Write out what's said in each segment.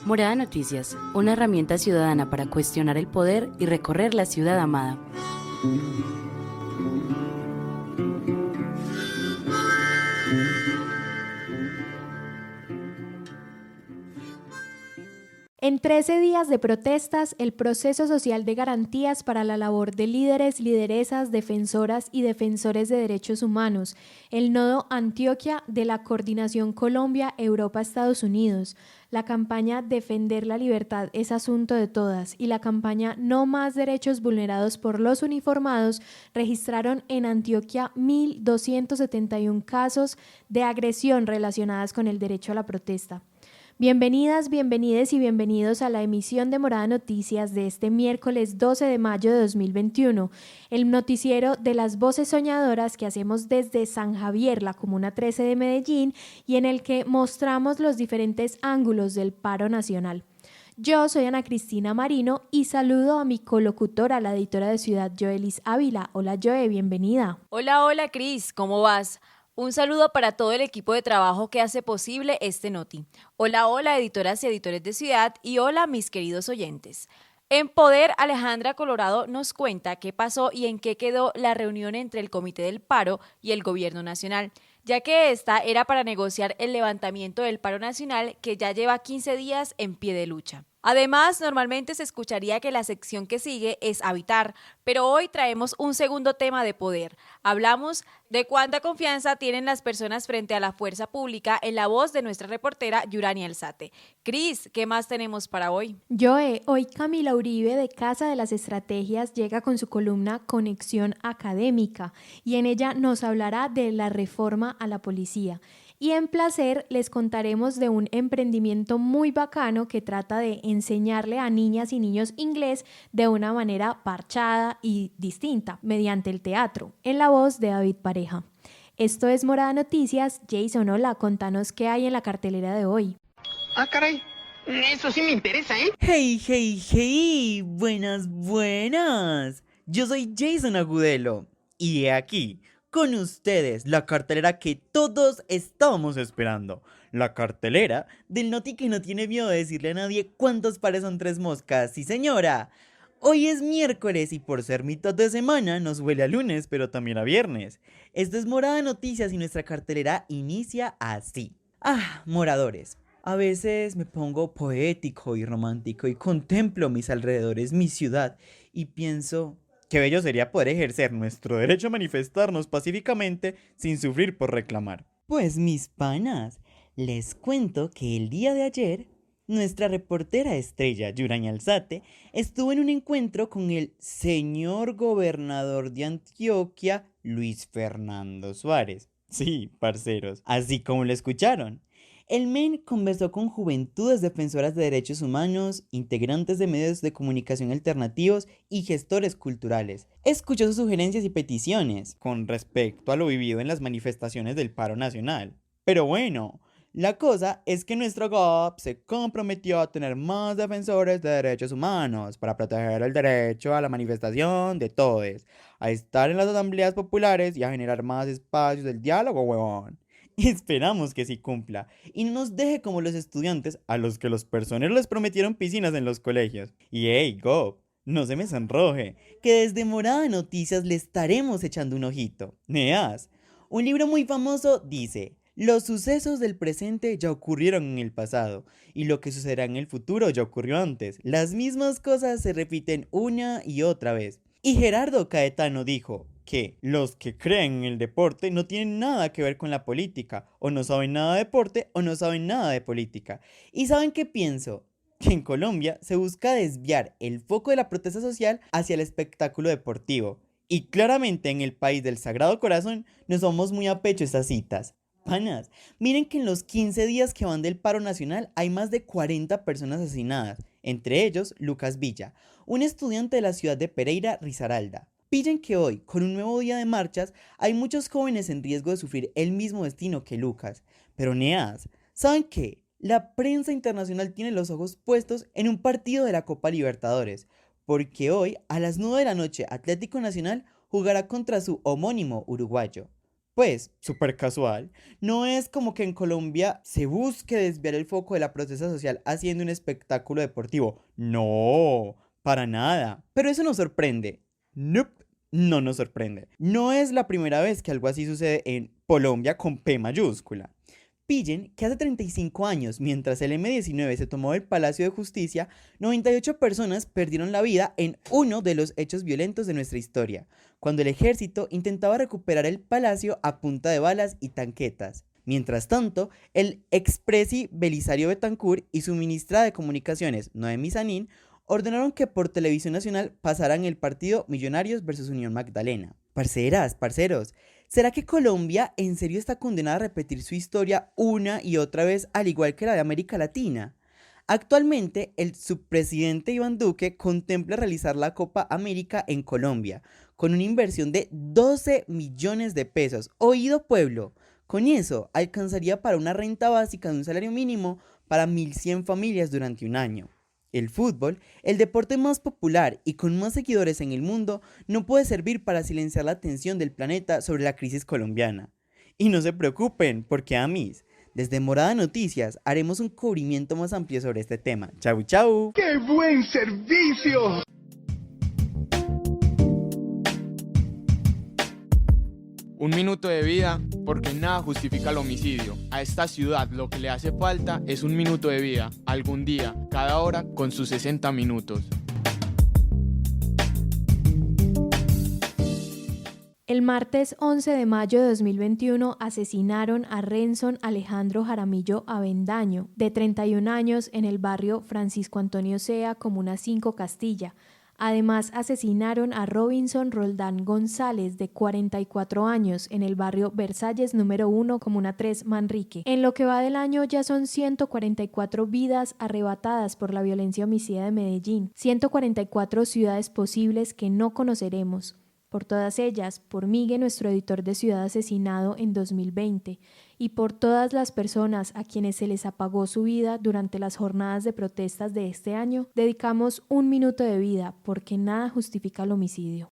Morada Noticias, una herramienta ciudadana para cuestionar el poder y recorrer la ciudad amada. En 13 días de protestas, el proceso social de garantías para la labor de líderes, lideresas, defensoras y defensores de derechos humanos, el nodo Antioquia de la Coordinación Colombia-Europa-Estados Unidos, la campaña Defender la libertad es asunto de todas y la campaña No más derechos vulnerados por los uniformados registraron en Antioquia 1.271 casos de agresión relacionadas con el derecho a la protesta. Bienvenidas, bienvenides y bienvenidos a la emisión de Morada Noticias de este miércoles 12 de mayo de 2021, el noticiero de las voces soñadoras que hacemos desde San Javier, la Comuna 13 de Medellín, y en el que mostramos los diferentes ángulos del paro nacional. Yo soy Ana Cristina Marino y saludo a mi colocutora, la editora de Ciudad, Joelis Ávila. Hola Joe, bienvenida. Hola Cris, ¿cómo vas? Un saludo para todo el equipo de trabajo que hace posible este Noti. Hola, editoras y editores de Ciudad, y hola, mis queridos oyentes. En Poder, Alejandra Colorado nos cuenta qué pasó y en qué quedó la reunión entre el Comité del Paro y el Gobierno Nacional, ya que esta era para negociar el levantamiento del paro nacional que ya lleva 15 días en pie de lucha. Además, normalmente se escucharía que la sección que sigue es Habitar, pero hoy traemos un segundo tema de poder. Hablamos de cuánta confianza tienen las personas frente a la fuerza pública en la voz de nuestra reportera Yurani Alzate. Cris, ¿qué más tenemos para hoy? Joe, hoy Camila Uribe de Casa de las Estrategias llega con su columna Conexión Académica y en ella nos hablará de la reforma a la policía. Y en Placer les contaremos de un emprendimiento muy bacano que trata de enseñarle a niñas y niños inglés de una manera parchada y distinta, mediante el teatro, en la voz de David Pareja. Esto es Morada Noticias. Jason, hola, contanos qué hay en la cartelera de hoy. Ah, caray, eso sí me interesa, ¿eh? Hey, buenas. Yo soy Jason Agudelo y he aquí con ustedes la cartelera que todos estábamos esperando. La cartelera del Noti que no tiene miedo de decirle a nadie cuántos pares son tres moscas. ¡Sí, señora! Hoy es miércoles y por ser mitad de semana nos huele a lunes, pero también a viernes. Esto es Morada Noticias y nuestra cartelera inicia así. Moradores. A veces me pongo poético y romántico y contemplo mis alrededores, mi ciudad, y pienso: qué bello sería poder ejercer nuestro derecho a manifestarnos pacíficamente sin sufrir por reclamar. Pues mis panas, les cuento que el día de ayer, nuestra reportera estrella Yurani Alzate estuvo en un encuentro con el señor gobernador de Antioquia, Luis Fernando Suárez. Sí, parceros, así como lo escucharon. El MEN conversó con juventudes defensoras de derechos humanos, integrantes de medios de comunicación alternativos y gestores culturales. Escuchó sus sugerencias y peticiones con respecto a lo vivido en las manifestaciones del paro nacional. Pero bueno, la cosa es que nuestro GOP se comprometió a tener más defensores de derechos humanos para proteger el derecho a la manifestación de todos, a estar en las asambleas populares y a generar más espacios del diálogo, huevón. Esperamos que sí cumpla y no nos deje como los estudiantes a los que los personeros les prometieron piscinas en los colegios. Y hey, Gob, no se me sonroje, que desde Morada Noticias le estaremos echando un ojito. Neas, un libro muy famoso dice: los sucesos del presente ya ocurrieron en el pasado y lo que sucederá en el futuro ya ocurrió antes. Las mismas cosas se repiten una y otra vez. Y Gerardo Caetano dijo que los que creen en el deporte no tienen nada que ver con la política, o no saben nada de deporte o no saben nada de política. ¿Y saben qué pienso? Que en Colombia se busca desviar el foco de la protesta social hacia el espectáculo deportivo. Y claramente en el país del Sagrado Corazón nos vamos muy a pecho estas citas. Panas, miren que en los 15 días que van del paro nacional hay más de 40 personas asesinadas, entre ellos Lucas Villa, un estudiante de la ciudad de Pereira, Risaralda. Pillen que hoy, con un nuevo día de marchas, hay muchos jóvenes en riesgo de sufrir el mismo destino que Lucas. Pero neas, ¿saben qué? La prensa internacional tiene los ojos puestos en un partido de la Copa Libertadores, porque hoy, a las 9 de la noche, Atlético Nacional jugará contra su homónimo uruguayo. Pues, súper casual, no es como que en Colombia se busque desviar el foco de la protesta social haciendo un espectáculo deportivo. No, para nada. Pero eso nos sorprende. Nope, no nos sorprende. No es la primera vez que algo así sucede en Colombia con P mayúscula. Pillen que hace 35 años, mientras el M-19 se tomó el Palacio de Justicia, 98 personas perdieron la vida en uno de los hechos violentos de nuestra historia, cuando el ejército intentaba recuperar el palacio a punta de balas y tanquetas. Mientras tanto, el expresi Belisario Betancur y su ministra de Comunicaciones, Noemí Sanín, ordenaron que por Televisión Nacional pasaran el partido Millonarios versus Unión Magdalena. Parceras, parceros, ¿será que Colombia en serio está condenada a repetir su historia una y otra vez al igual que la de América Latina? Actualmente, el subpresidente Iván Duque contempla realizar la Copa América en Colombia, con una inversión de 12 millones de pesos. ¡Oído pueblo! Con eso, alcanzaría para una renta básica de un salario mínimo para 1.100 familias durante un año. El fútbol, el deporte más popular y con más seguidores en el mundo, no puede servir para silenciar la atención del planeta sobre la crisis colombiana. Y no se preocupen, porque amis, desde Morada Noticias haremos un cubrimiento más amplio sobre este tema. ¡Chau, chau! ¡Qué buen servicio! Un minuto de vida, porque nada justifica el homicidio. A esta ciudad lo que le hace falta es un minuto de vida, algún día, cada hora, con sus 60 minutos. El martes 11 de mayo de 2021 asesinaron a Renson Alejandro Jaramillo Avendaño, de 31 años, en el barrio Francisco Antonio Sea, Comuna 5, Castilla. Además, asesinaron a Robinson Roldán González, de 44 años, en el barrio Versalles número 1, Comuna 3, Manrique. En lo que va del año ya son 144 vidas arrebatadas por la violencia homicida de Medellín, 144 ciudades posibles que no conoceremos. Por todas ellas, por Miguel, nuestro editor de Ciudad asesinado en 2020, y por todas las personas a quienes se les apagó su vida durante las jornadas de protestas de este año, dedicamos un minuto de vida, porque nada justifica el homicidio.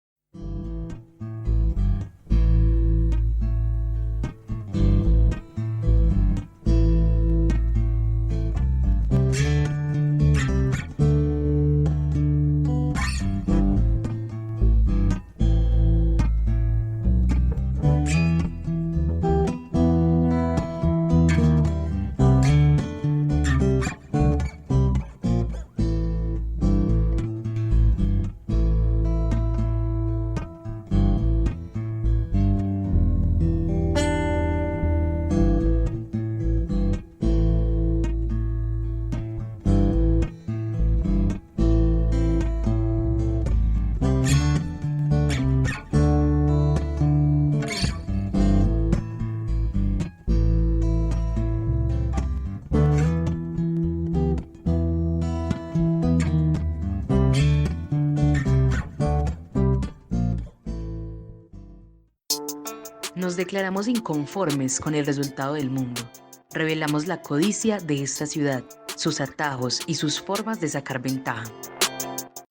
Nos declaramos inconformes con el resultado del mundo. Revelamos la codicia de esta ciudad, sus atajos y sus formas de sacar ventaja.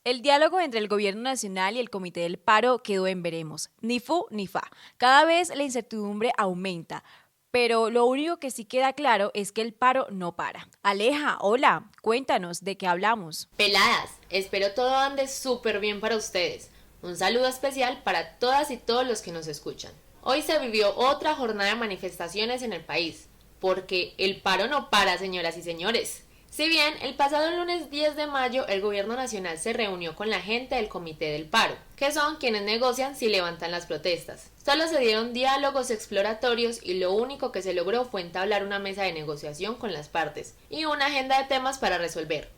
El diálogo entre el Gobierno Nacional y el Comité del Paro quedó en veremos. Ni fu ni fa. Cada vez la incertidumbre aumenta. Pero lo único que sí queda claro es que el paro no para. Aleja, hola, cuéntanos de qué hablamos. Peladas, espero todo ande súper bien para ustedes. Un saludo especial para todas y todos los que nos escuchan. Hoy se vivió otra jornada de manifestaciones en el país, porque el paro no para, señoras y señores. Si bien el pasado lunes 10 de mayo el Gobierno Nacional se reunió con la gente del Comité del Paro, que son quienes negocian si levantan las protestas. Solo se dieron diálogos exploratorios y lo único que se logró fue entablar una mesa de negociación con las partes y una agenda de temas para resolver.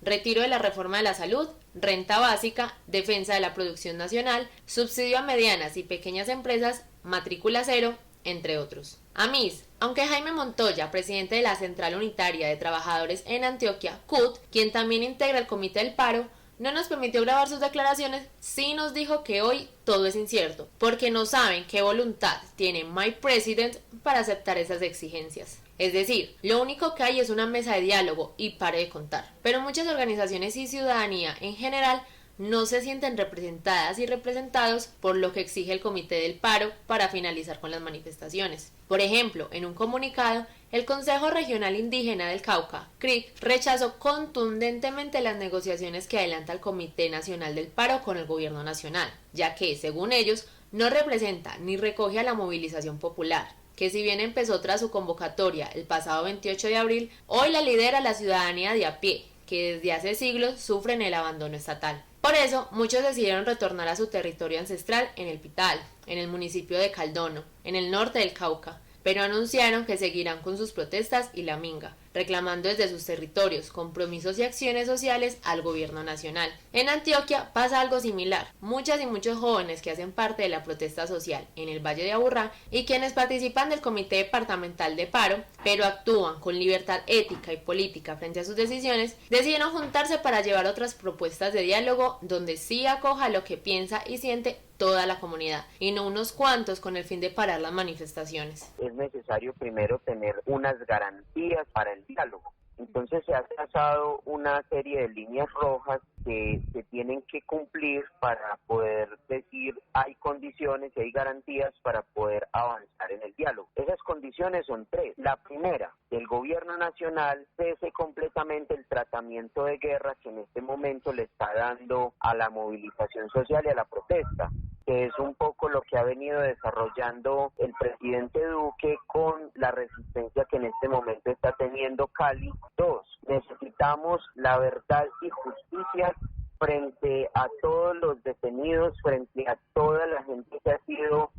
Retiro de la reforma de la salud, renta básica, defensa de la producción nacional, subsidio a medianas y pequeñas empresas, matrícula cero, entre otros. Amis, aunque Jaime Montoya, presidente de la Central Unitaria de Trabajadores en Antioquia, CUT, quien también integra el Comité del Paro, no nos permitió grabar sus declaraciones, sí nos dijo que hoy todo es incierto, porque no saben qué voluntad tiene My President para aceptar esas exigencias. Es decir, lo único que hay es una mesa de diálogo y pare de contar. Pero muchas organizaciones y ciudadanía en general no se sienten representadas y representados por lo que exige el Comité del Paro para finalizar con las manifestaciones. Por ejemplo, en un comunicado, el Consejo Regional Indígena del Cauca, CRIC, rechazó contundentemente las negociaciones que adelanta el Comité Nacional del Paro con el Gobierno Nacional, ya que, según ellos, no representa ni recoge a la movilización popular, que si bien empezó tras su convocatoria el pasado 28 de abril, hoy la lidera la ciudadanía de a pie, que desde hace siglos sufren el abandono estatal. Por eso, muchos decidieron retornar a su territorio ancestral en el Pital, en el municipio de Caldono, en el norte del Cauca, pero anunciaron que seguirán con sus protestas y la minga, reclamando desde sus territorios compromisos y acciones sociales al gobierno nacional. En Antioquia pasa algo similar. Muchas y muchos jóvenes que hacen parte de la protesta social en el Valle de Aburrá y quienes participan del Comité Departamental de Paro, pero actúan con libertad ética y política frente a sus decisiones, decidieron juntarse para llevar otras propuestas de diálogo donde sí acoja lo que piensa y siente toda la comunidad, y no unos cuantos con el fin de parar las manifestaciones. Es necesario primero tener unas garantías para el diálogo. Entonces se ha trazado una serie de líneas rojas que se tienen que cumplir para poder decir hay condiciones y hay garantías para poder avanzar en el diálogo. Esas condiciones son tres. La primera, el gobierno nacional cese completamente el tratamiento de guerra que en este momento le está dando a la movilización social y a la protesta, que es un poco lo que ha venido desarrollando el presidente Duque con la resistencia que en este momento está teniendo Cali. Dos, necesitamos la verdad y justicia frente a todos los detenidos, frente a toda la gente que ha sido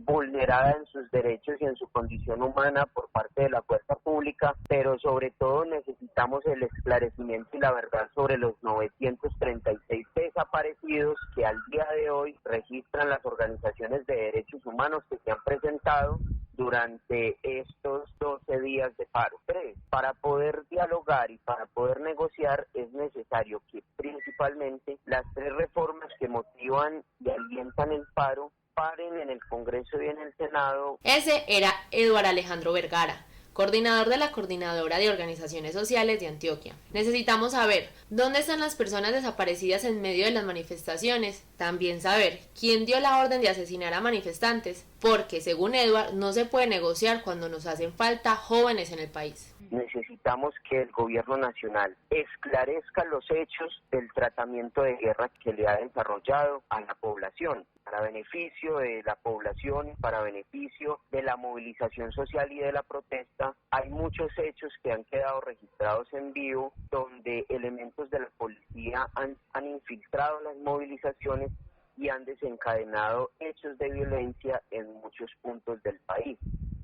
vulnerada en sus derechos y en su condición humana por parte de la fuerza pública, pero sobre todo necesitamos el esclarecimiento y la verdad sobre los 936 desaparecidos que al día de hoy registran las organizaciones de derechos humanos que se han presentado durante estos 12 días de paro. 3. Para poder dialogar y para poder negociar es necesario que principalmente las tres reformas que motivan y alientan el paro paren en el Congreso y en el Senado. Ese era Eduardo Alejandro Vergara, coordinador de la Coordinadora de Organizaciones Sociales de Antioquia. Necesitamos saber dónde están las personas desaparecidas en medio de las manifestaciones, también saber quién dio la orden de asesinar a manifestantes, porque según Eduard no se puede negociar cuando nos hacen falta jóvenes en el país. Necesitamos que el gobierno nacional esclarezca los hechos del tratamiento de guerra que le ha desarrollado a la población, para beneficio de la población, para beneficio de la movilización social y de la protesta. Hay muchos hechos que han quedado registrados en vivo, donde elementos de la policía han infiltrado las movilizaciones y han desencadenado hechos de violencia en muchos puntos del país.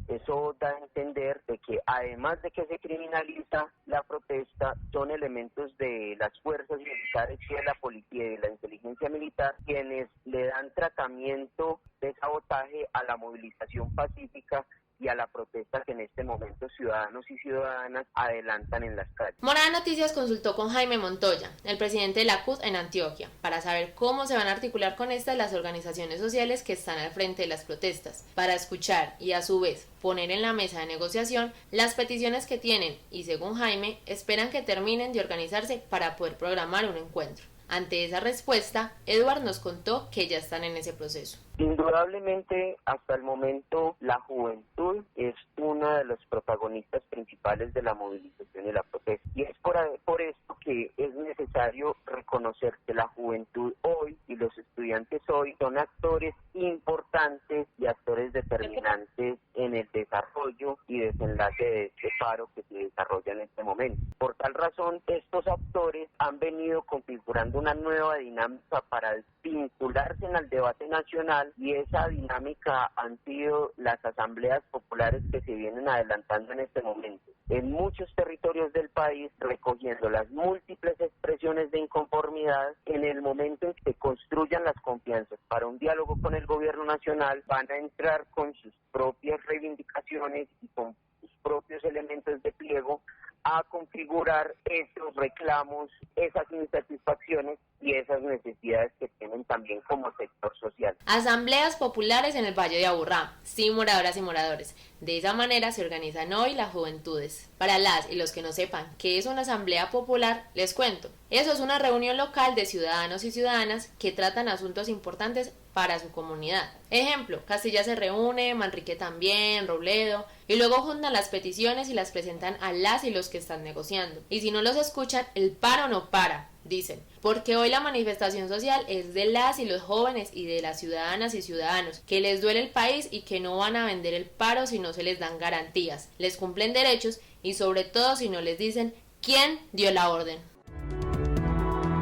Eso da a entender de que además de que se criminaliza la protesta, son elementos de las fuerzas militares y de la policía y de la inteligencia militar quienes le dan tratamiento de sabotaje a la movilización pacífica y a la protesta que en este momento ciudadanos y ciudadanas adelantan en las calles. Morada Noticias consultó con Jaime Montoya, el presidente de la CUT en Antioquia, para saber cómo se van a articular con estas las organizaciones sociales que están al frente de las protestas, para escuchar y a su vez poner en la mesa de negociación las peticiones que tienen y, según Jaime, esperan que terminen de organizarse para poder programar un encuentro. Ante esa respuesta, Eduard nos contó que ya están en ese proceso. Indudablemente, hasta el momento, la juventud es una de los protagonistas principales de la movilización y la protesta. Y es por esto que es necesario reconocer que la juventud hoy y los estudiantes hoy son actores importantes y actores determinantes en el desarrollo y desenlace de este paro que se desarrolla en este momento. Por tal razón, estos actores han venido configurando una nueva dinámica para vincularse en el debate nacional, y esa dinámica han sido las asambleas populares que se vienen adelantando en este momento en muchos territorios del país, recogiendo las múltiples expresiones de inconformidad. En el momento en que se construyan las confianzas para un diálogo con el gobierno nacional, van a entrar con sus propias reivindicaciones y con sus propios elementos de pliego a configurar esos reclamos, esas insatisfacciones y esas necesidades que tienen también como sector social. Asambleas populares en el Valle de Aburrá. sí, moradoras y moradores. De esa manera se organizan hoy las juventudes. Para las y los que no sepan qué es una asamblea popular, les cuento. Eso es una reunión local de ciudadanos y ciudadanas que tratan asuntos importantes para su comunidad. Ejemplo, Castilla se reúne, Manrique también, Robledo, y luego juntan las peticiones y las presentan a las y los que están negociando. Y si no los escuchan, el paro no para, dicen, porque hoy la manifestación social es de las y los jóvenes y de las ciudadanas y ciudadanos, que les duele el país y que no van a vender el paro si no se les dan garantías, les cumplen derechos y sobre todo si no les dicen quién dio la orden.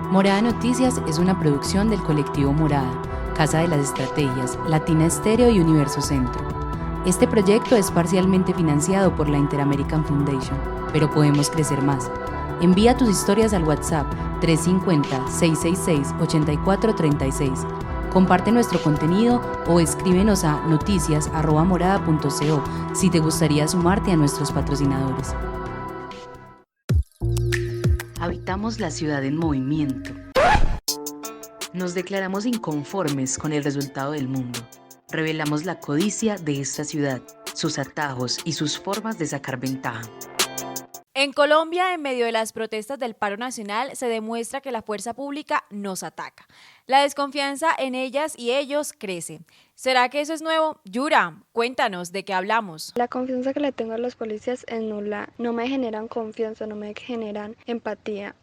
Morada Noticias es una producción del colectivo Morada, Casa de las Estrategias, Latina Estéreo y Universo Centro. Este proyecto es parcialmente financiado por la Interamerican Foundation, pero podemos crecer más. Envía tus historias al WhatsApp 350-666-8436. Comparte nuestro contenido o escríbenos a noticias@morada.co si te gustaría sumarte a nuestros patrocinadores. Habitamos la ciudad en movimiento. Nos declaramos inconformes con el resultado del mundo. Revelamos la codicia de esta ciudad, sus atajos y sus formas de sacar ventaja. En Colombia, en medio de las protestas del paro nacional, se demuestra que la fuerza pública nos ataca. La desconfianza en ellas y ellos crece. ¿Será que eso es nuevo? Yura, cuéntanos, ¿de qué hablamos? La confianza que le tengo a los policías es nula. No me generan confianza, no me generan empatía.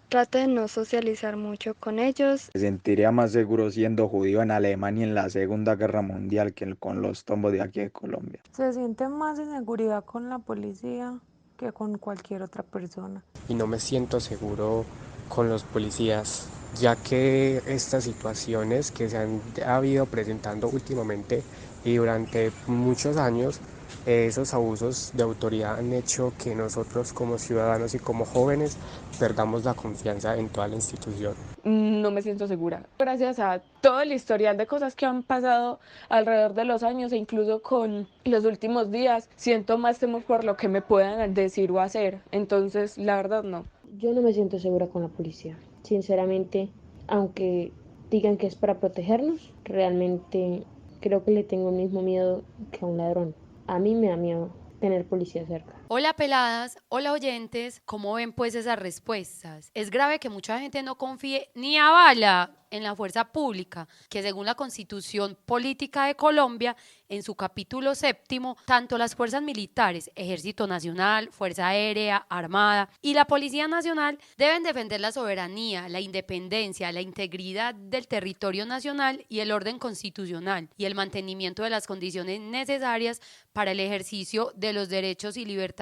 Trato de no socializar mucho con ellos. Me sentiría más seguro siendo judío en Alemania en la Segunda Guerra Mundial que con los tombos de aquí de Colombia. Se siente más inseguridad con la policía que con cualquier otra persona. Y no me siento seguro con los policías, ya que estas situaciones que se han habido presentando últimamente y durante muchos años, esos abusos de autoridad han hecho que nosotros como ciudadanos y como jóvenes perdamos la confianza en toda la institución. No me siento segura. Gracias a todo el historial de cosas que han pasado alrededor de los años e incluso con los últimos días, siento más temor por lo que me puedan decir o hacer. Entonces, la verdad, no. Yo no me siento segura con la policía. Sinceramente, aunque digan que es para protegernos, realmente creo que le tengo el mismo miedo que a un ladrón. A mí me da miedo tener policía cerca. Hola peladas, hola oyentes, ¿cómo ven pues esas respuestas? Es grave que mucha gente no confíe ni a bala en la fuerza pública, que según la Constitución Política de Colombia, en su capítulo 7, tanto las fuerzas militares, Ejército Nacional, Fuerza Aérea, Armada y la Policía Nacional deben defender la soberanía, la independencia, la integridad del territorio nacional y el orden constitucional y el mantenimiento de las condiciones necesarias para el ejercicio de los derechos y libertades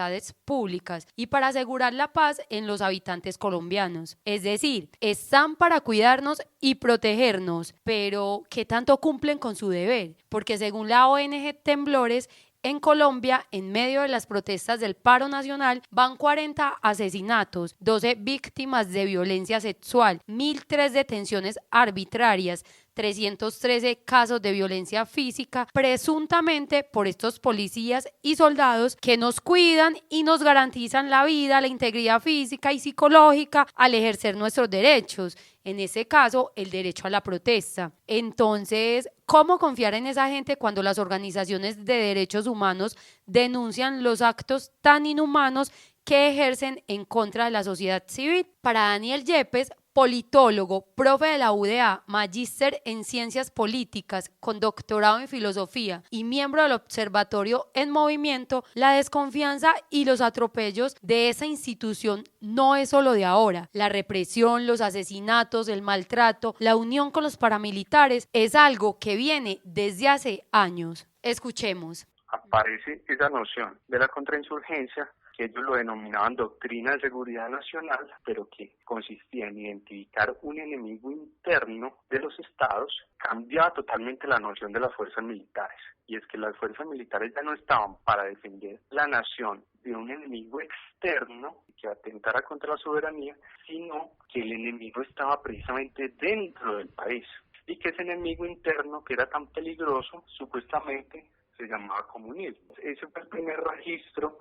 públicas y para asegurar la paz en los habitantes colombianos. Es decir, están para cuidarnos y protegernos, pero ¿qué tanto cumplen con su deber? Porque según la ONG Temblores, en Colombia, en medio de las protestas del paro nacional, van 40 asesinatos, 12 víctimas de violencia sexual, 1.003 detenciones arbitrarias, 313 casos de violencia física, presuntamente por estos policías y soldados que nos cuidan y nos garantizan la vida, la integridad física y psicológica al ejercer nuestros derechos, en ese caso el derecho a la protesta. Entonces, ¿cómo confiar en esa gente cuando las organizaciones de derechos humanos denuncian los actos tan inhumanos que ejercen en contra de la sociedad civil? Para Daniel Yepes, politólogo, profe de la UDA, magíster en ciencias políticas, con doctorado en filosofía y miembro del Observatorio en Movimiento, la desconfianza y los atropellos de esa institución no es solo de ahora. La represión, los asesinatos, el maltrato, la unión con los paramilitares es algo que viene desde hace años. Escuchemos. Aparece esa noción de la contrainsurgencia, que ellos lo denominaban doctrina de seguridad nacional, pero que consistía en identificar un enemigo interno de los estados, cambiaba totalmente la noción de las fuerzas militares. Y es que las fuerzas militares ya no estaban para defender la nación de un enemigo externo que atentara contra la soberanía, sino que el enemigo estaba precisamente dentro del país. Y que ese enemigo interno, que era tan peligroso, supuestamente se llamaba comunismo. Ese fue el primer registro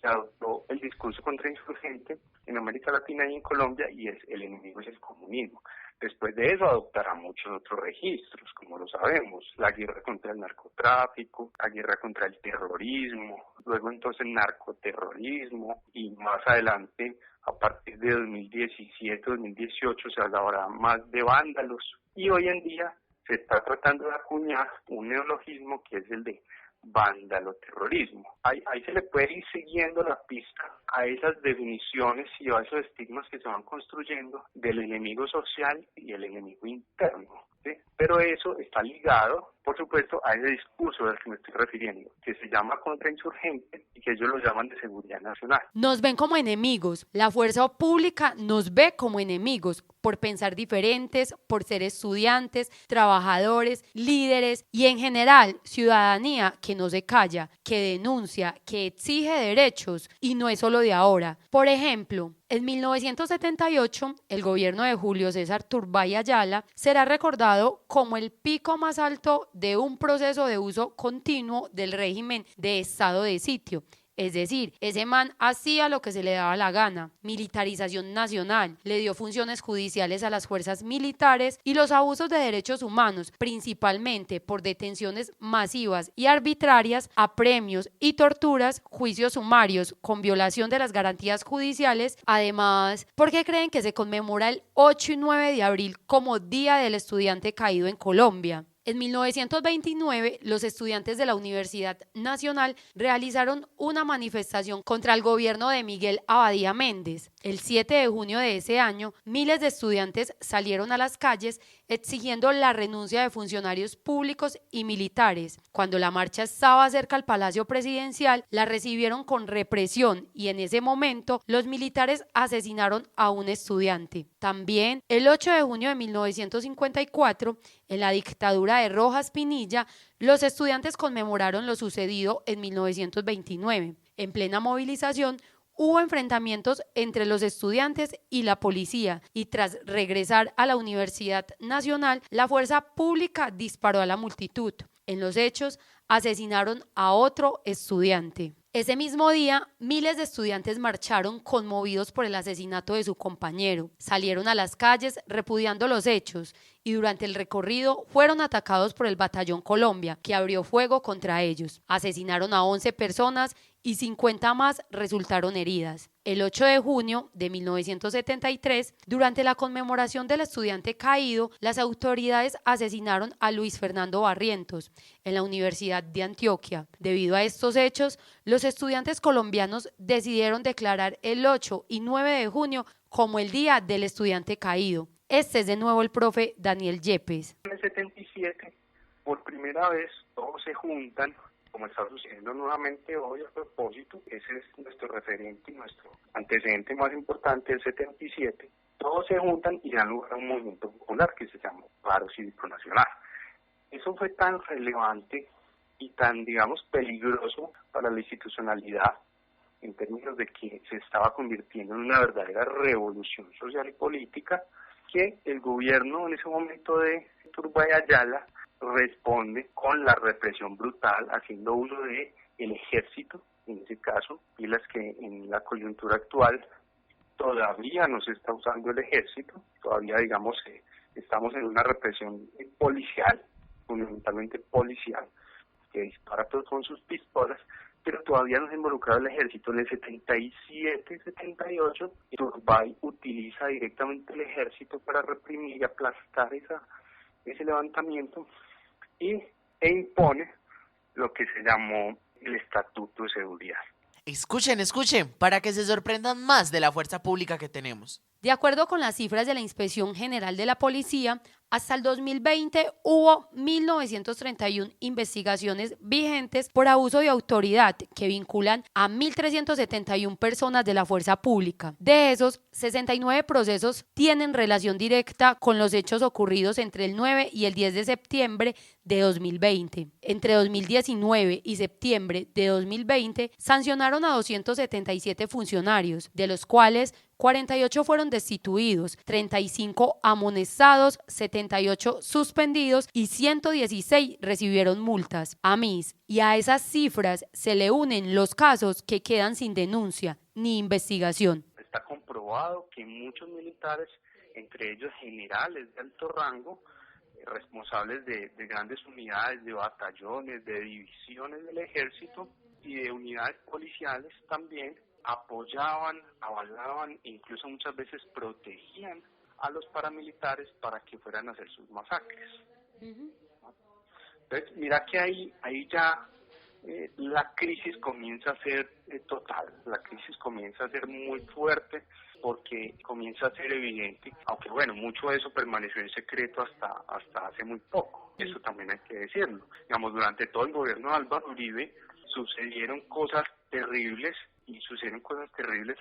se adoptó el discurso contrainsurgente en América Latina y en Colombia, y el enemigo es el comunismo. Después de eso adoptará muchos otros registros, como lo sabemos, la guerra contra el narcotráfico, la guerra contra el terrorismo, luego entonces el narcoterrorismo, y más adelante, a partir de 2017-2018, se hablará más de vándalos, y hoy en día se está tratando de acuñar un neologismo que es el de vándalo-terrorismo. Ahí se le puede ir siguiendo la pista a esas definiciones y a esos estigmas que se van construyendo del enemigo social y el enemigo interno, ¿sí? Pero eso está ligado, por supuesto, a ese discurso del que me estoy refiriendo, que se llama contrainsurgente y que ellos lo llaman de seguridad nacional. Nos ven como enemigos. La fuerza pública nos ve como enemigos por pensar diferentes, por ser estudiantes, trabajadores, líderes y en general ciudadanía que no se calla, que denuncia, que exige derechos y no es solo de ahora. Por ejemplo, en 1978, el gobierno de Julio César Turbay Ayala será recordado como el pico más alto de un proceso de uso continuo del régimen de estado de sitio. Es decir, ese man hacía lo que se le daba la gana, militarización nacional, le dio funciones judiciales a las fuerzas militares y los abusos de derechos humanos, principalmente por detenciones masivas y arbitrarias, apremios y torturas, juicios sumarios con violación de las garantías judiciales. Además, ¿por qué creen que se conmemora el 8 y 9 de abril como Día del Estudiante Caído en Colombia? En 1929, los estudiantes de la Universidad Nacional realizaron una manifestación contra el gobierno de Miguel Abadía Méndez. El 7 de junio de ese año, miles de estudiantes salieron a las calles exigiendo la renuncia de funcionarios públicos y militares. Cuando la marcha estaba cerca al Palacio Presidencial, la recibieron con represión y en ese momento los militares asesinaron a un estudiante. También, el 8 de junio de 1954, en la dictadura de Rojas Pinilla, los estudiantes conmemoraron lo sucedido en 1929. En plena movilización, hubo enfrentamientos entre los estudiantes y la policía y tras regresar a la Universidad Nacional, la fuerza pública disparó a la multitud. En los hechos, asesinaron a otro estudiante. Ese mismo día, miles de estudiantes marcharon conmovidos por el asesinato de su compañero. Salieron a las calles repudiando los hechos y durante el recorrido fueron atacados por el Batallón Colombia, que abrió fuego contra ellos. Asesinaron a 11 personas y 50 más resultaron heridas. El 8 de junio de 1973, durante la conmemoración del estudiante caído, las autoridades asesinaron a Luis Fernando Barrientos en la Universidad de Antioquia. Debido a estos hechos, los estudiantes colombianos decidieron declarar el 8 y 9 de junio como el Día del Estudiante Caído. Este es de nuevo el profe Daniel Yepes. En el 77, por primera vez, todos se juntan, como está sucediendo nuevamente hoy a propósito. Ese es nuestro referente y nuestro antecedente más importante, el 77. Todos se juntan y dan lugar a un movimiento popular que se llama Paro Cívico Nacional. Eso fue tan relevante y tan, digamos, peligroso para la institucionalidad en términos de que se estaba convirtiendo en una verdadera revolución social y política, que el gobierno en ese momento de Turbay Ayala responde con la represión brutal, haciendo uso de el ejército, en ese caso, y las que en la coyuntura actual todavía no se está usando el ejército, todavía digamos estamos en una represión policial, fundamentalmente policial, que dispara todos con sus pistolas, pero todavía no se ha involucrado el ejército. En el 77, 78, Turbay utiliza directamente el ejército para reprimir y aplastar ese levantamiento e impone lo que se llamó el Estatuto de Seguridad. Escuchen, para que se sorprendan más de la fuerza pública que tenemos. De acuerdo con las cifras de la Inspección General de la Policía, hasta el 2020 hubo 1.931 investigaciones vigentes por abuso de autoridad que vinculan a 1.371 personas de la fuerza pública. De esos, 69 procesos tienen relación directa con los hechos ocurridos entre el 9 y el 10 de septiembre de 2020. Entre 2019 y septiembre de 2020 sancionaron a 277 funcionarios, de los cuales 48 fueron destituidos, 35 amonestados, 70 78 suspendidos y 116 recibieron multas. Amis, y a esas cifras se le unen los casos que quedan sin denuncia ni investigación. Está comprobado que muchos militares, entre ellos generales de alto rango, responsables de grandes unidades, de batallones, de divisiones del ejército y de unidades policiales también, apoyaban, avalaban e incluso muchas veces protegían a los paramilitares para que fueran a hacer sus masacres. Entonces, mira que ahí ya la crisis comienza a ser total, la crisis comienza a ser muy fuerte porque comienza a ser evidente, aunque bueno, mucho de eso permaneció en secreto hasta hace muy poco, eso también hay que decirlo. Digamos, durante todo el gobierno de Álvaro Uribe sucedieron cosas terribles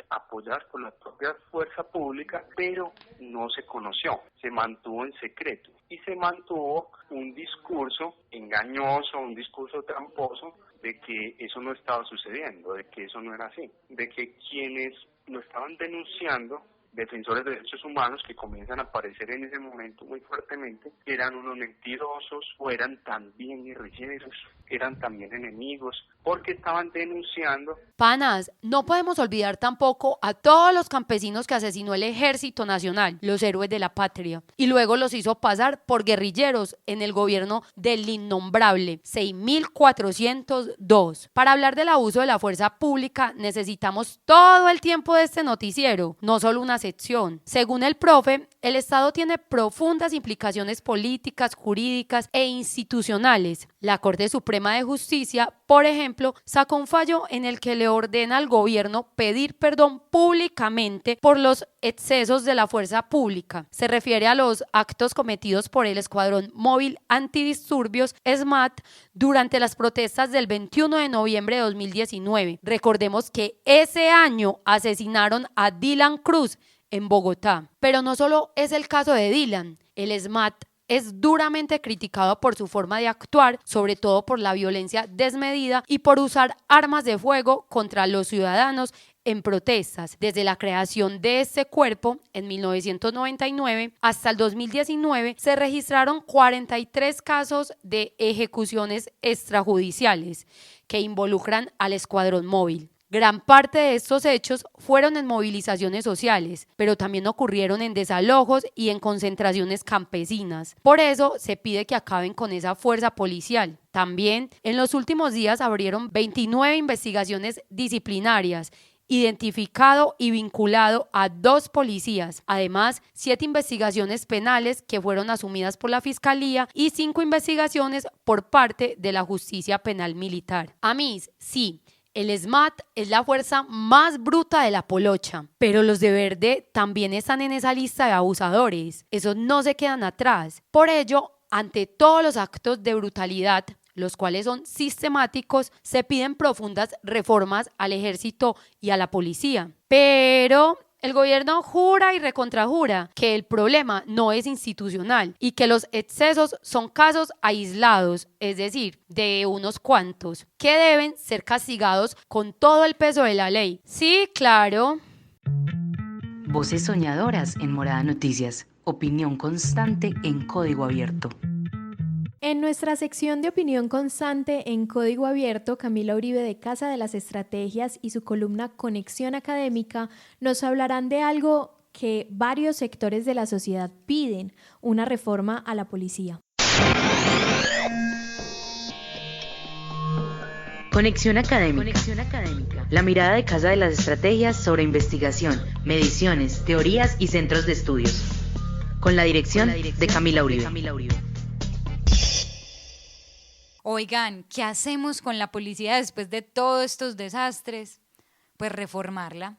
apoyadas por la propia fuerza pública, pero no se conoció, se mantuvo en secreto y se mantuvo un discurso engañoso, un discurso tramposo de que eso no estaba sucediendo, de que eso no era así, de que quienes lo estaban denunciando, defensores de derechos humanos que comienzan a aparecer en ese momento muy fuertemente, eran unos mentirosos o eran también guerrilleros, eran también enemigos, porque estaban denunciando. Panas, no podemos olvidar tampoco a todos los campesinos que asesinó el Ejército Nacional, los héroes de la patria, y luego los hizo pasar por guerrilleros en el gobierno del innombrable 6402. Para hablar del abuso de la fuerza pública necesitamos todo el tiempo de este noticiero, no solo una sección. Según el profe, el Estado tiene profundas implicaciones políticas, jurídicas e institucionales. La Corte Suprema de Justicia, por ejemplo, sacó un fallo en el que le ordena al gobierno pedir perdón públicamente por los excesos de la fuerza pública. Se refiere a los actos cometidos por el Escuadrón Móvil Antidisturbios, SMAT, durante las protestas del 21 de noviembre de 2019. Recordemos que ese año asesinaron a Dylan Cruz en Bogotá. Pero no solo es el caso de Dylan, el SMAT es duramente criticado por su forma de actuar, sobre todo por la violencia desmedida y por usar armas de fuego contra los ciudadanos en protestas. Desde la creación de este cuerpo en 1999 hasta el 2019 se registraron 43 casos de ejecuciones extrajudiciales que involucran al Escuadrón Móvil. Gran parte de estos hechos fueron en movilizaciones sociales, pero también ocurrieron en desalojos y en concentraciones campesinas. Por eso se pide que acaben con esa fuerza policial. También en los últimos días abrieron 29 investigaciones disciplinarias, identificado y vinculado a 2 policías. Además, 7 investigaciones penales que fueron asumidas por la Fiscalía y 5 investigaciones por parte de la Justicia Penal Militar. Amis, sí. El SMAT es la fuerza más bruta de la polocha, pero los de verde también están en esa lista de abusadores. Esos no se quedan atrás. Por ello, ante todos los actos de brutalidad, los cuales son sistemáticos, se piden profundas reformas al ejército y a la policía. Pero el gobierno jura y recontrajura que el problema no es institucional y que los excesos son casos aislados, es decir, de unos cuantos, que deben ser castigados con todo el peso de la ley. Sí, claro. Voces soñadoras en Morada Noticias. Opinión constante en código abierto. En nuestra sección de opinión constante en Código Abierto, Camila Uribe de Casa de las Estrategias y su columna Conexión Académica nos hablarán de algo que varios sectores de la sociedad piden, una reforma a la policía. Conexión Académica. La mirada de Casa de las Estrategias sobre investigación, mediciones, teorías y centros de estudios. Con la dirección de Camila Uribe. Oigan, ¿qué hacemos con la policía después de todos estos desastres? Pues reformarla.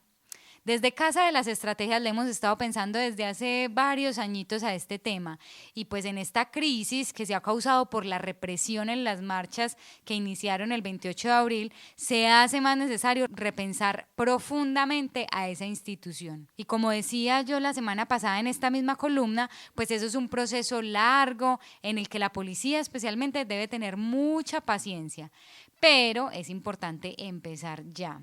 Desde Casa de las Estrategias le hemos estado pensando desde hace varios añitos a este tema y pues en esta crisis que se ha causado por la represión en las marchas que iniciaron el 28 de abril, se hace más necesario repensar profundamente a esa institución. Y como decía yo la semana pasada en esta misma columna, pues eso es un proceso largo en el que la policía especialmente debe tener mucha paciencia, pero es importante empezar ya.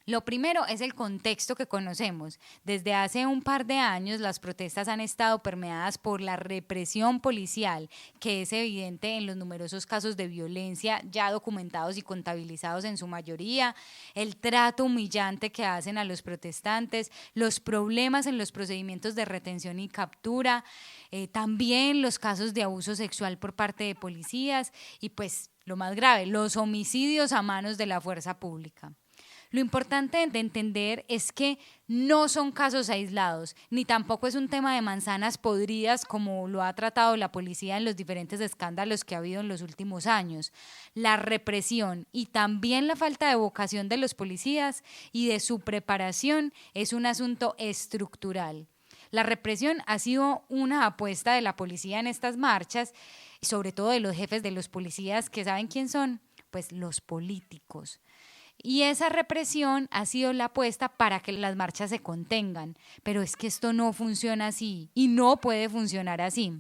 Lo primero es el contexto que conocemos. Desde hace un par de años las protestas han estado permeadas por la represión policial, que es evidente en los numerosos casos de violencia ya documentados y contabilizados en su mayoría, el trato humillante que hacen a los protestantes, los problemas en los procedimientos de retención y captura, también los casos de abuso sexual por parte de policías y pues lo más grave, los homicidios a manos de la fuerza pública. Lo importante de entender es que no son casos aislados, ni tampoco es un tema de manzanas podridas como lo ha tratado la policía en los diferentes escándalos que ha habido en los últimos años. La represión y también la falta de vocación de los policías y de su preparación es un asunto estructural. La represión ha sido una apuesta de la policía en estas marchas, y sobre todo de los jefes de los policías que saben quién son, pues los políticos. Y esa represión ha sido la apuesta para que las marchas se contengan, pero es que esto no funciona así y no puede funcionar así.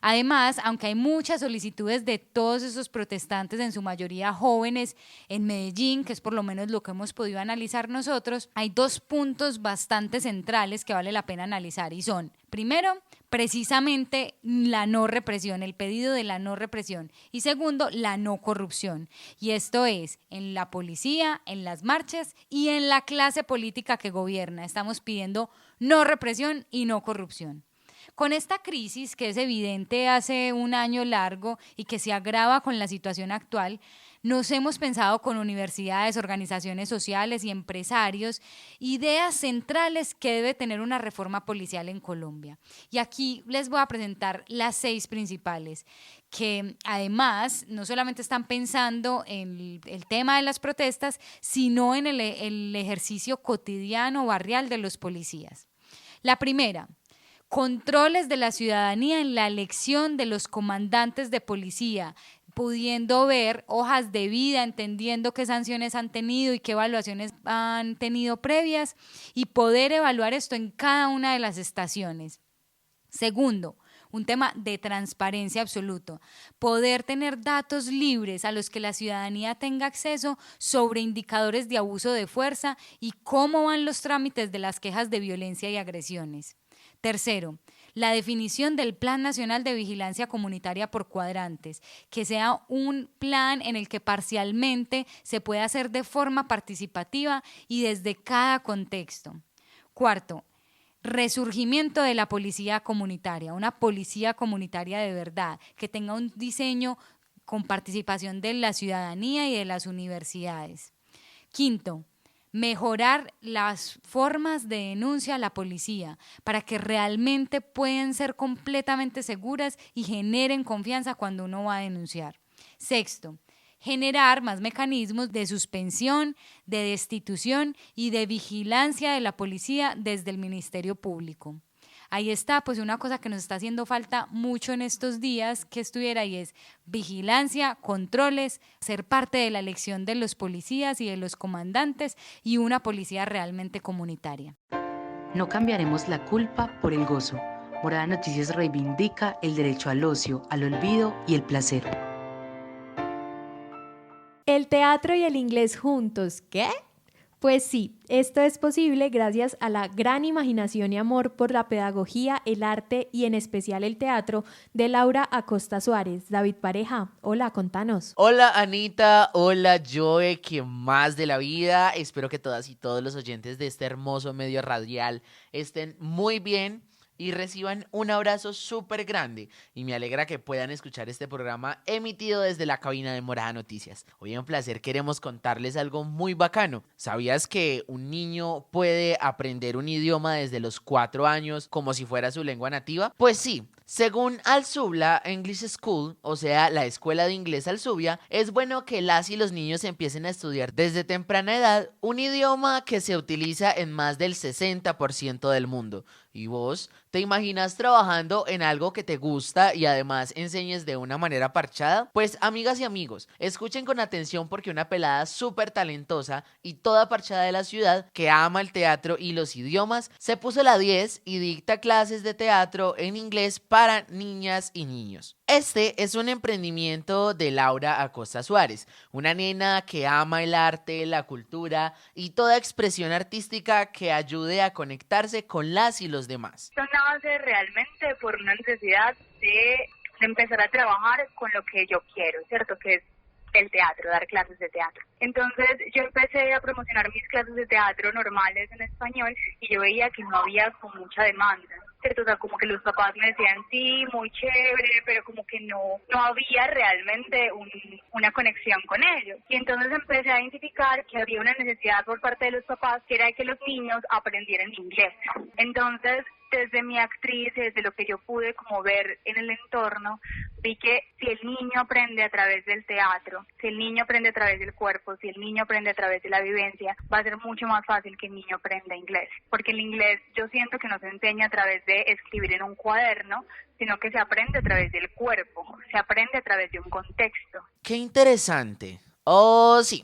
Además, aunque hay muchas solicitudes de todos esos protestantes, en su mayoría jóvenes, en Medellín, que es por lo menos lo que hemos podido analizar nosotros, hay 2 puntos bastante centrales que vale la pena analizar y son, primero, precisamente la no represión, el pedido de la no represión y segundo, la no corrupción. Y esto es en la policía, en las marchas y en la clase política que gobierna. Estamos pidiendo no represión y no corrupción. Con esta crisis, que es evidente hace un año largo y que se agrava con la situación actual, nos hemos pensado con universidades, organizaciones sociales y empresarios ideas centrales que debe tener una reforma policial en Colombia. Y aquí les voy a presentar las 6 principales, que además no solamente están pensando en el tema de las protestas, sino en el ejercicio cotidiano barrial de los policías. La primera, controles de la ciudadanía en la elección de los comandantes de policía, pudiendo ver hojas de vida, entendiendo qué sanciones han tenido y qué evaluaciones han tenido previas y poder evaluar esto en cada una de las estaciones. Segundo, un tema de transparencia absoluto, poder tener datos libres a los que la ciudadanía tenga acceso sobre indicadores de abuso de fuerza y cómo van los trámites de las quejas de violencia y agresiones. Tercero, la definición del Plan Nacional de Vigilancia Comunitaria por cuadrantes, que sea un plan en el que parcialmente se pueda hacer de forma participativa y desde cada contexto. Cuarto, resurgimiento de la policía comunitaria, una policía comunitaria de verdad, que tenga un diseño con participación de la ciudadanía y de las universidades. Quinto, mejorar las formas de denuncia a la policía para que realmente puedan ser completamente seguras y generen confianza cuando uno va a denunciar. Sexto, generar más mecanismos de suspensión, de destitución y de vigilancia de la policía desde el Ministerio Público. Ahí está, pues una cosa que nos está haciendo falta mucho en estos días que estuviera y es vigilancia, controles, ser parte de la elección de los policías y de los comandantes y una policía realmente comunitaria. No cambiaremos la culpa por el gozo. Morada Noticias reivindica el derecho al ocio, al olvido y el placer. El teatro y el inglés juntos, ¿qué? Pues sí, esto es posible gracias a la gran imaginación y amor por la pedagogía, el arte y en especial el teatro de Laura Acosta Suárez. David Pareja, hola, contanos. Hola Anita, hola Joe, ¿qué más de la vida? Espero que todas y todos los oyentes de este hermoso medio radial estén muy bien y reciban un abrazo súper grande y me alegra que puedan escuchar este programa emitido desde la cabina de Morada Noticias. Hoy en Placer queremos contarles algo muy bacano. ¿Sabías que un niño puede aprender un idioma desde los 4 años como si fuera su lengua nativa? Pues sí. Según Al-Subla English School, o sea, la escuela de inglés Al-Subia, es bueno que las y los niños empiecen a estudiar desde temprana edad un idioma que se utiliza en más del 60% del mundo. ¿Y vos te imaginas trabajando en algo que te gusta y además enseñes de una manera parchada? Pues amigas y amigos, escuchen con atención porque una pelada súper talentosa y toda parchada de la ciudad que ama el teatro y los idiomas se puso la 10 y dicta clases de teatro en inglés para para niñas y niños. Este es un emprendimiento de Laura Acosta Suárez, una nena que ama el arte, la cultura y toda expresión artística que ayude a conectarse con las y los demás. Esto nace realmente por una necesidad de empezar a trabajar con lo que yo quiero, ¿cierto? Que es el teatro, dar clases de teatro. Entonces yo empecé a promocionar mis clases de teatro normales en español y yo veía que no había como mucha demanda, ¿cierto? O sea, como que los papás me decían, sí, muy chévere, pero como que no había realmente una conexión con ellos. Y entonces empecé a identificar que había una necesidad por parte de los papás, que era que los niños aprendieran inglés. Entonces, desde mi actriz, desde lo que yo pude como ver en el entorno, vi que si el niño aprende a través del teatro, si el niño aprende a través del cuerpo, si el niño aprende a través de la vivencia, va a ser mucho más fácil que el niño aprenda inglés. Porque el inglés yo siento que no se enseña a través de escribir en un cuaderno, sino que se aprende a través del cuerpo, se aprende a través de un contexto. ¡Qué interesante! Oh, sí,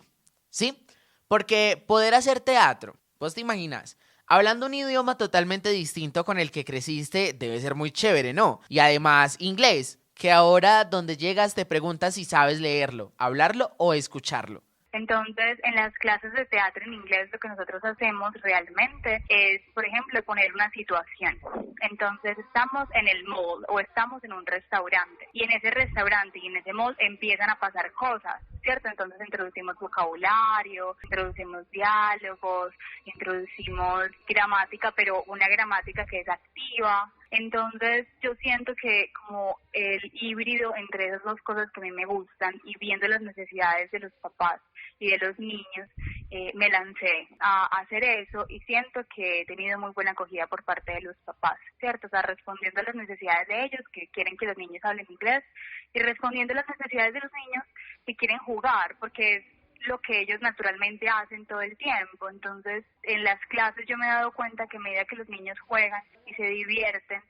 porque poder hacer teatro, ¿vos te imaginas? Hablando un idioma totalmente distinto con el que creciste debe ser muy chévere, ¿no? Y además inglés, que ahora donde llegas te preguntas si sabes leerlo, hablarlo o escucharlo. Entonces, en las clases de teatro en inglés lo que nosotros hacemos realmente es, por ejemplo, poner una situación. Entonces, estamos en el mall o estamos en un restaurante y en ese restaurante y en ese mall empiezan a pasar cosas, ¿cierto? Entonces, introducimos vocabulario, introducimos diálogos, introducimos gramática, pero una gramática que es activa. Entonces, yo siento que como el híbrido entre esas dos cosas que a mí me gustan y viendo las necesidades de los papás y de los niños, me lancé a hacer eso y siento que he tenido muy buena acogida por parte de los papás, ¿cierto? O sea, respondiendo a las necesidades de ellos que quieren que los niños hablen inglés y respondiendo a las necesidades de los niños que quieren jugar, porque es lo que ellos naturalmente hacen todo el tiempo. Entonces, en las clases yo me he dado cuenta que a medida que los niños juegan y se divierten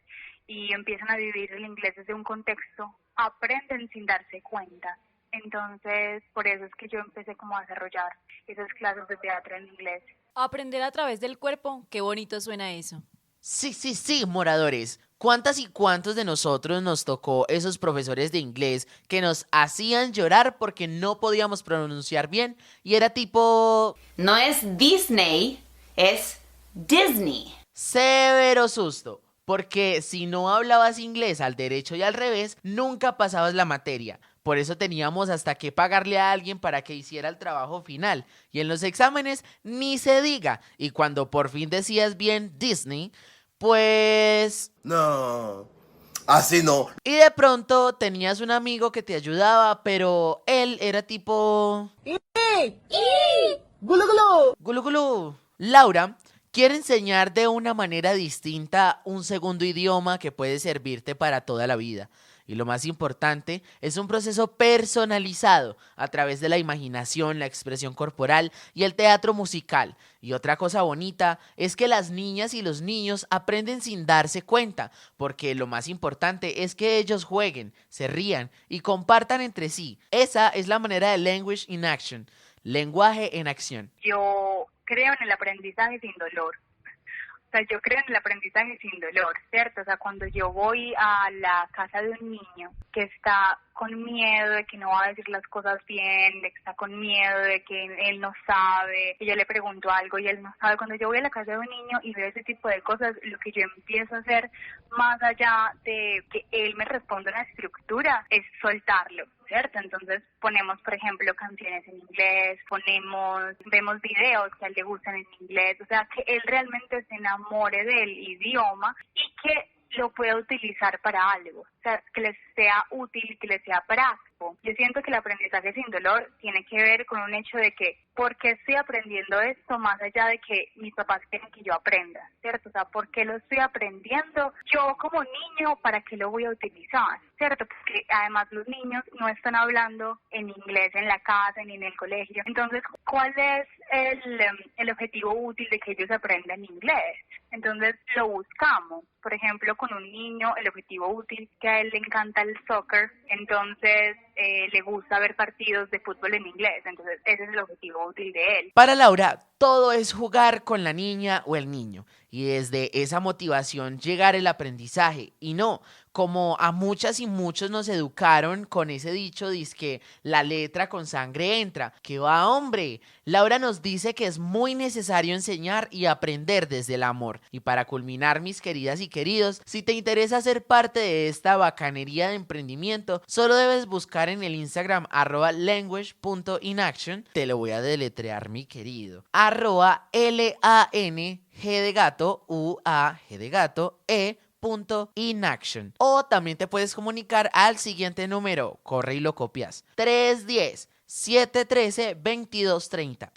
y empiezan a vivir el inglés desde un contexto, aprenden sin darse cuenta. Entonces, por eso es que yo empecé como a desarrollar esas clases de teatro en inglés. Aprender a través del cuerpo, qué bonito suena eso. Sí, moradores. ¿Cuántas y cuántos de nosotros nos tocó esos profesores de inglés que nos hacían llorar porque no podíamos pronunciar bien? Y era tipo... No es Disney, es Disney. Severo susto, porque si no hablabas inglés al derecho y al revés, nunca pasabas la materia. Por eso teníamos hasta que pagarle a alguien para que hiciera el trabajo final. Y en los exámenes ni se diga. Y cuando por fin decías bien Disney, pues... No, así no. Y de pronto tenías un amigo que te ayudaba, pero él era tipo... ¡Gulu, gulu! ¡Gulu, gulu! Laura quiere enseñar de una manera distinta un segundo idioma que puede servirte para toda la vida. Y lo más importante, es un proceso personalizado a través de la imaginación, la expresión corporal y el teatro musical. Y otra cosa bonita es que las niñas y los niños aprenden sin darse cuenta, porque lo más importante es que ellos jueguen, se rían y compartan entre sí. Esa es la manera de Language in Action, lenguaje en acción. Yo creo en el aprendizaje sin dolor. O sea, yo creo en el aprendizaje sin dolor, ¿cierto? O sea, cuando yo voy a la casa de un niño que está con miedo de que no va a decir las cosas bien, de que está con miedo de que él no sabe, y yo le pregunto algo y él no sabe, cuando yo voy a la casa de un niño y veo ese tipo de cosas, lo que yo empiezo a hacer, más allá de que él me responda una estructura, es soltarlo, ¿cierto? Entonces ponemos, por ejemplo, canciones en inglés, vemos videos que a él le gustan en inglés, o sea, que él realmente se enamore del idioma y que lo pueda utilizar para algo, o sea, que les sea útil, que les sea práctico. Yo siento que el aprendizaje sin dolor tiene que ver con un hecho de que, ¿por qué estoy aprendiendo esto más allá de que mis papás quieren que yo aprenda? ¿Cierto? O sea, ¿por qué lo estoy aprendiendo yo como niño? ¿Para qué lo voy a utilizar? ¿Cierto? Porque además los niños no están hablando en inglés en la casa ni en el colegio. Entonces, ¿cuál es el objetivo útil de que ellos aprendan inglés? Entonces, lo buscamos. Por ejemplo, con un niño, el objetivo útil, que a él le encanta el soccer, entonces le gusta ver partidos de fútbol en inglés. Entonces, ese es el objetivo útil de él. Para Laura, todo es jugar con la niña o el niño y desde esa motivación llegar el aprendizaje y no como a muchas y muchos nos educaron con ese dicho dizque la letra con sangre entra. ¿Qué va, hombre? Laura nos dice que es muy necesario enseñar y aprender desde el amor. Y para culminar, mis queridas y queridos, si te interesa ser parte de esta bacanería de emprendimiento, solo debes buscar en el Instagram @language.inaction. Te lo voy a deletrear, mi querido. @LANG de gato, UA, G de gato, .inaction. O también te puedes comunicar al siguiente número, corre y lo copias, 310-713-2230,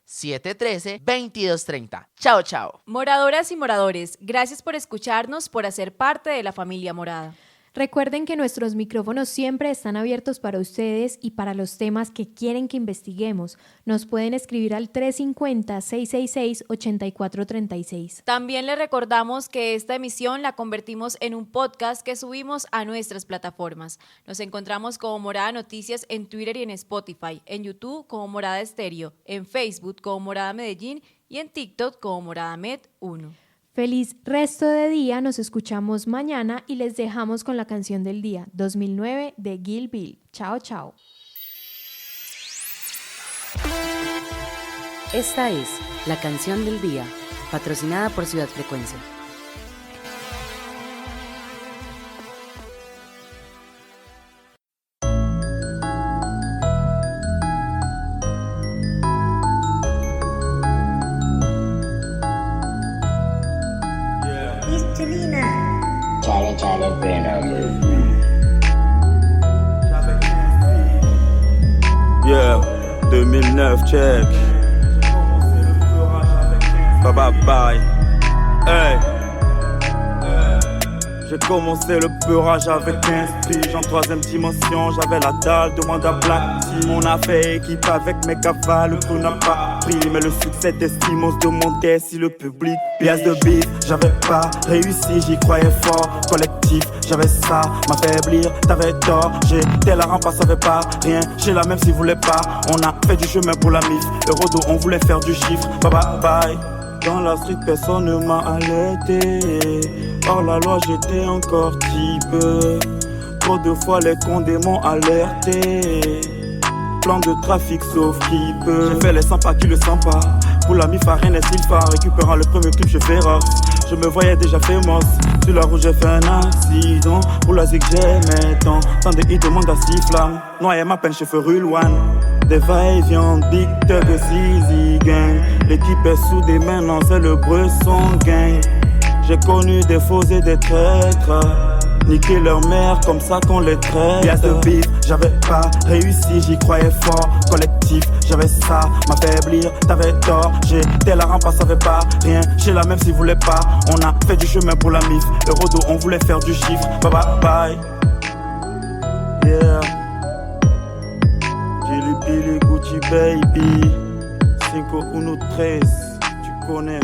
310-713-2230. Chao, chao. Moradoras y moradores, gracias por escucharnos, por hacer parte de la familia morada. Recuerden que nuestros micrófonos siempre están abiertos para ustedes y para los temas que quieren que investiguemos. Nos pueden escribir al 350-666-8436. También les recordamos que esta emisión la convertimos en un podcast que subimos a nuestras plataformas. Nos encontramos como Morada Noticias en Twitter y en Spotify, en YouTube como Morada Estéreo, en Facebook como Morada Medellín y en TikTok como Morada Med 1. Feliz resto de día, nos escuchamos mañana y les dejamos con la canción del día, 2009 de Gil Bill. Chao, chao. Esta es la canción del día, patrocinada por Ciudad Frecuencia. Yeah, 2009 check. Bye bye bye. Hey. J'ai commencé le peurage avec 15 piges. En troisième dimension, j'avais la dalle, demande à Blacky. On a fait équipe avec mes cavales, le crew n'a pas pris. Mais le succès d'estime, on se demandait si le public pièce de bif. J'avais pas réussi, j'y croyais fort. Collectif, j'avais ça, m'affaiblir, t'avais tort. J'étais la rampe, ça savait pas rien. J'ai la même s'ils voulaient pas. On a fait du chemin pour la mif. Eurodo, on voulait faire du chiffre. Bye bye bye. Dans la street, personne ne m'a alerté. Hors la loi, j'étais encore type. Trop de fois, les condés m'ont alerté. Plan de trafic, sauf qui peut. J'ai fait les 100 pas qui le sent pas. Pour la mi farine et Sylpha. Récupérant le premier clip, je féroce. Je me voyais déjà famous. Sur la route, j'ai fait un accident. Pour la zig, j'aimais tant. Tant de hits, demande à 6 flammes. Noyé ma peine, cheveux Rulwan. Des va-et-vient, Big Thug, Zizi Gang. L'équipe est soudée, maintenant c'est le Bresson Gang. J'ai connu des faux et des traîtres. Niquer leur mère comme ça qu'on les traite. Yes de bif, j'avais pas réussi, j'y croyais fort. Collectif, j'avais ça, m'affaiblir, t'avais tort. J'étais la rampe, ça savait pas rien. J'ai la même s'ils voulaient pas. On a fait du chemin pour la mif. Eurodo, on voulait faire du chiffre. Bye bye bye. Yeah. Gilly Billy Gucci Baby 513, tu connais.